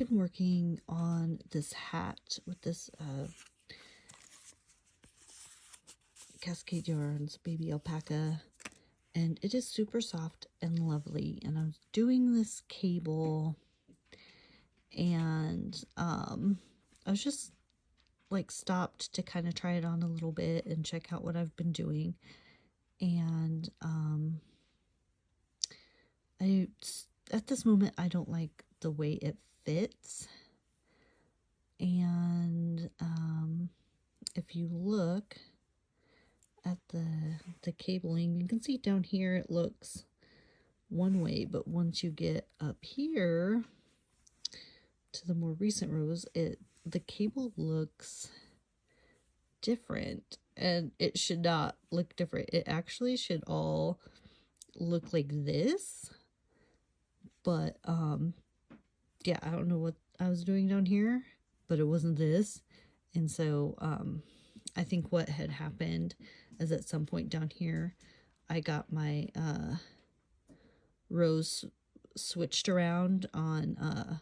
been working on this hat with this Cascade Yarns Baby Alpaca, and it is super soft and lovely. And I was doing this cable, and I was just like stopped to kind of try it on a little bit and check out what I've been doing. And at this moment I don't like the way it fits. And if you look at the cabling, you can see down here it looks one way, but once you get up here to the more recent rows, the cable looks different, and it should not look different. It actually should all look like this, but yeah, I don't know what I was doing down here, but it wasn't this. And so I think what had happened is at some point down here I got my rows switched around on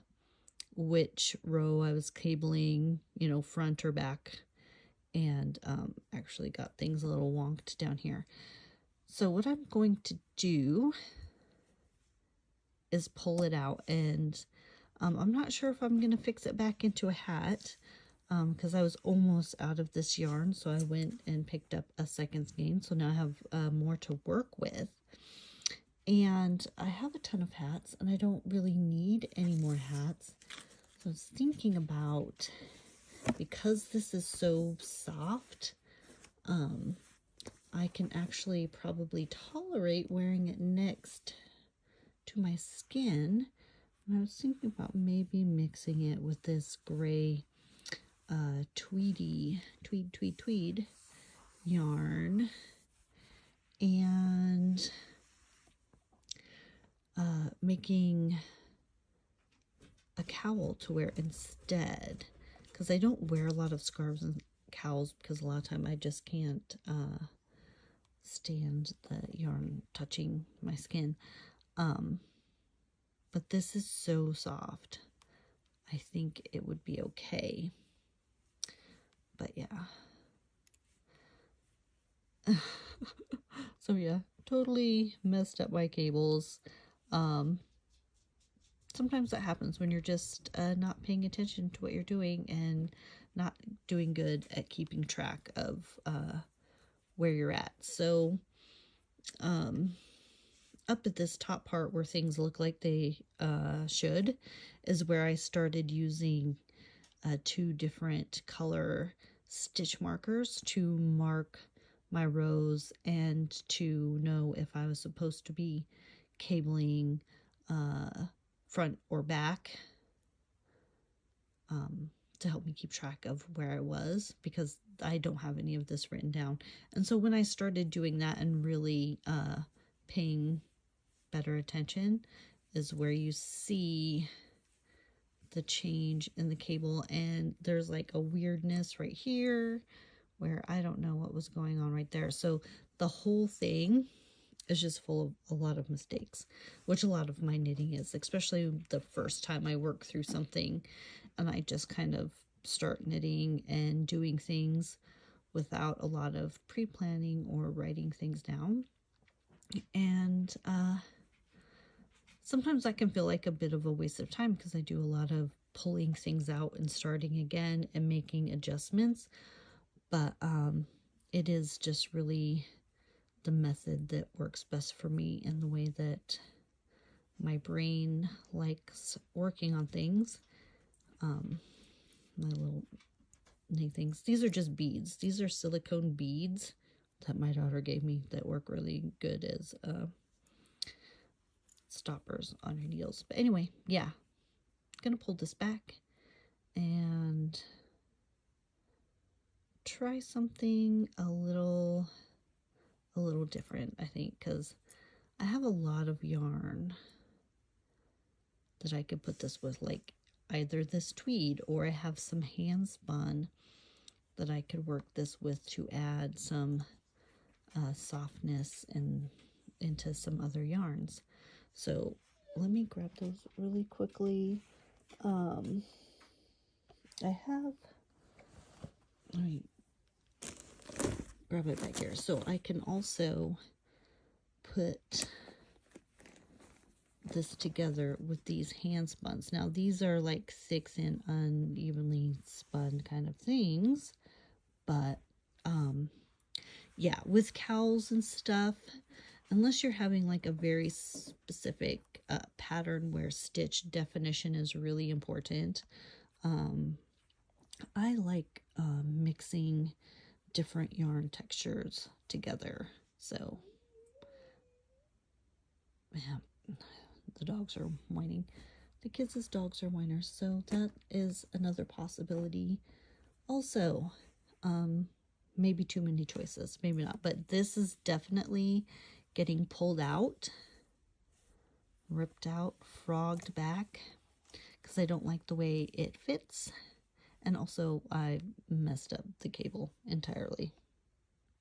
which row I was cabling, you know, front or back, and actually got things a little wonked down here. So what I'm going to do is pull it out, and I'm not sure if I'm going to fix it back into a hat, because I was almost out of this yarn, so I went and picked up a second skein, so now I have more to work with. And I have a ton of hats, and I don't really need any more hats. So I was thinking about, because this is so soft, I can actually probably tolerate wearing it next to my skin. And I was thinking about maybe mixing it with this gray tweed yarn, and making a cowl to wear instead, because I don't wear a lot of scarves and cowls because a lot of time I just can't stand the yarn touching my skin. But this is so soft, I think it would be okay. But yeah. So yeah, totally messed up my cables. Sometimes that happens when you're just not paying attention to what you're doing and not doing good at keeping track of where you're at. So up at this top part where things look like they should is where I started using 2 different color stitch markers to mark my rows and to know if I was supposed to be cabling front or back, to help me keep track of where I was, because I don't have any of this written down. And so when I started doing that and really paying better attention is where you see the change in the cable, and there's like a weirdness right here where I don't know what was going on right there. So the whole thing is just full of a lot of mistakes, which a lot of my knitting is, especially the first time I work through something and I just kind of start knitting and doing things without a lot of pre-planning or writing things down. And sometimes that can feel like a bit of a waste of time because I do a lot of pulling things out and starting again and making adjustments. But it is just really the method that works best for me and the way that my brain likes working on things. My little knitting things. These are just beads. These are silicone beads that my daughter gave me that work really good as stoppers on her needles. But anyway, yeah, I'm gonna pull this back and try something a little different, I think, because I have a lot of yarn that I could put this with, like either this tweed, or I have some hand spun that I could work this with to add some softness and into some other yarns. So let me grab those really quickly Um, I have, let me grab it back here. So I can also put this together with these hand spuns. Now these are like 6-in unevenly spun kind of things, but yeah, with cowls and stuff, unless you're having like a very specific pattern where stitch definition is really important, I like mixing different yarn textures together. So yeah, the dogs are whining. The kids' dogs are whiners, so that is another possibility. Also, maybe too many choices, maybe not, but this is definitely getting pulled out, ripped out, frogged back, because I don't like the way it fits. And also I messed up the cable entirely.